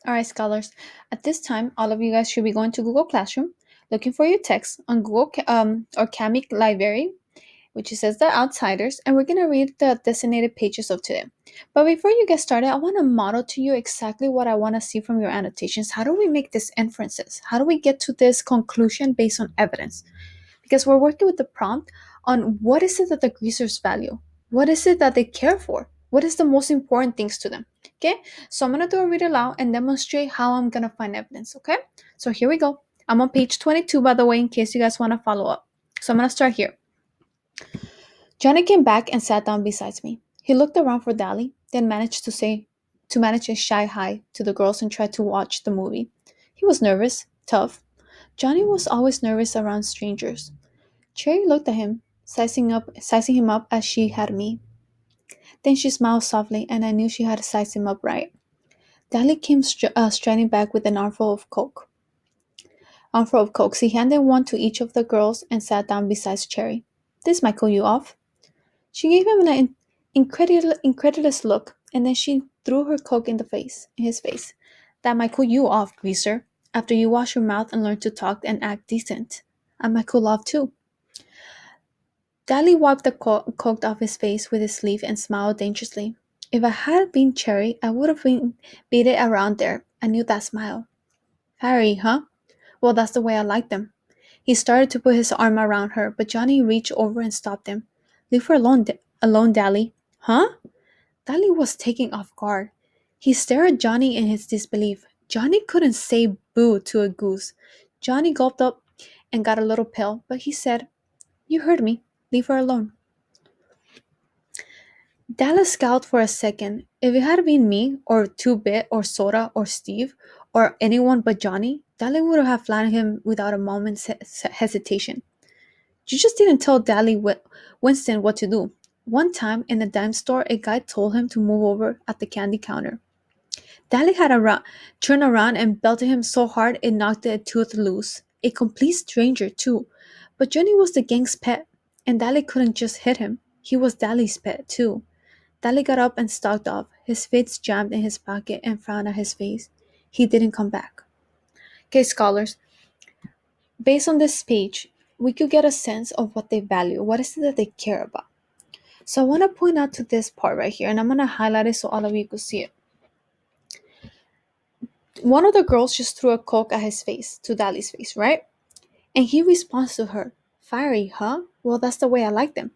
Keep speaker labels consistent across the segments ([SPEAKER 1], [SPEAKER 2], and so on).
[SPEAKER 1] All right, scholars. At this time, all of you guys should be going to Google Classroom, looking for your text on or Kamic Library, which says The Outsiders, and we're going to read the designated pages of today. But before you get started, I want to model to you exactly what I want to see from your annotations. How do we make these inferences? How do we get to this conclusion based on evidence? Because we're working with the prompt on what is it that the greasers value? What is it that they care for? What is the most important things to them? Okay, so I'm gonna do a read aloud and demonstrate how I'm gonna find evidence. Okay, so here we go. I'm on page 22, by the way, in case you guys want to follow up. So I'm gonna start here. Johnny came back and sat down beside me. He looked around for Dally, then manage a shy hi to the girls and tried to watch the movie. He was nervous, tough. Johnny was always nervous around strangers. Cherry looked at him, sizing him up as she had me. Then she smiled softly, and I knew she had sized him up right. Dally came striding back with an armful of cokes. He handed one to each of the girls and sat down beside Cherry. This might cool you off. She gave him an incredulous look, and then she threw her coke in his face. That might cool you off, greaser. After you wash your mouth and learn to talk and act decent, I might cool off too. Dally wiped the coke off his face with his sleeve and smiled dangerously. If I had been Cherry, I would have been beat it around there. I knew that smile. Harry, huh? Well, that's the way I like them. He started to put his arm around her, but Johnny reached over and stopped him. Leave her alone, Dally. Huh? Dally was taken off guard. He stared at Johnny in his disbelief. Johnny couldn't say boo to a goose. Johnny gulped up and got a little pale, but he said, You heard me. Leave her alone. Dallas scowled for a second. If it had been me, or Two Bit, or Soda, or Steve, or anyone but Johnny, Dally would have flattened him without a moment's hesitation. You just didn't tell Winston what to do. One time in a dime store, a guy told him to move over at the candy counter. Dally had turned around and belted him so hard it knocked a tooth loose. A complete stranger, too. But Johnny was the gang's pet, and Dally couldn't just hit him. He was Dally's pet, too. Dally got up and stalked off, his face jammed in his pocket and frowned at his face. He didn't come back. Okay, scholars, based on this page, we could get a sense of what they value. What is it that they care about? So I want to point out to this part right here, and I'm going to highlight it so all of you could see it. One of the girls just threw a coke at his face, to Dally's face, right? And he responds to her, Fiery, huh? Well, that's the way I like them.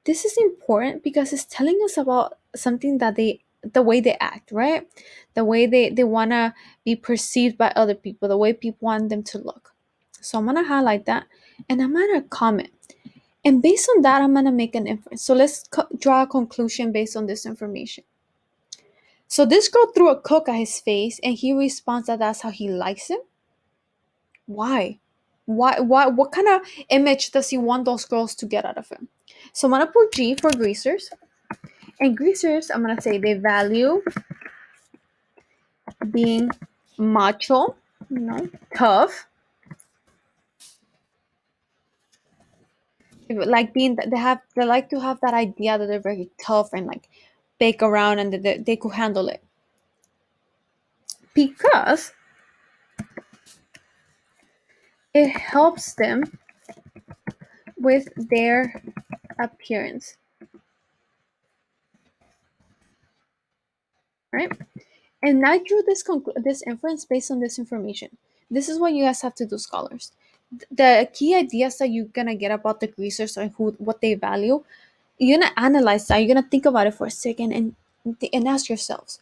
[SPEAKER 1] This is important because it's telling us about something that the way they act, right? The way they want to be perceived by other people, the way people want them to look. So I'm going to highlight that and I'm going to comment. And based on that, I'm going to make an inference. So let's draw a conclusion based on this information. So this girl threw a coke at his face and he responds that that's how he likes him. Why? What kind of image does he want those girls to get out of him? So I'm going to put G for greasers. And greasers, I'm going to say they value being macho, tough. Like being, they like to have that idea that they're very tough and like bake around and that they could handle it. Because it helps them with their appearance. Right? And I drew this inference based on this information. This is what you guys have to do, scholars. The key ideas that you're gonna get about the greasers and what they value, you're gonna analyze that. You're gonna think about it for a second and ask yourselves,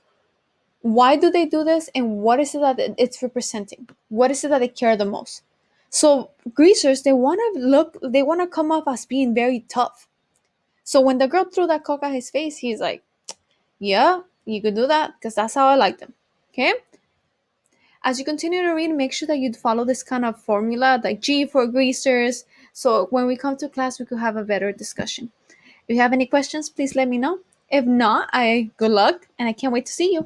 [SPEAKER 1] why do they do this, and what is it that it's representing? What is it that they care the most? So greasers, they wanna come off as being very tough. So when the girl threw that coke at his face, he's like, yeah, you could do that because that's how I like them. Okay? As you continue to read, make sure that you follow this kind of formula, like G for greasers. So when we come to class, we could have a better discussion. If you have any questions, please let me know. If not, I good luck and I can't wait to see you.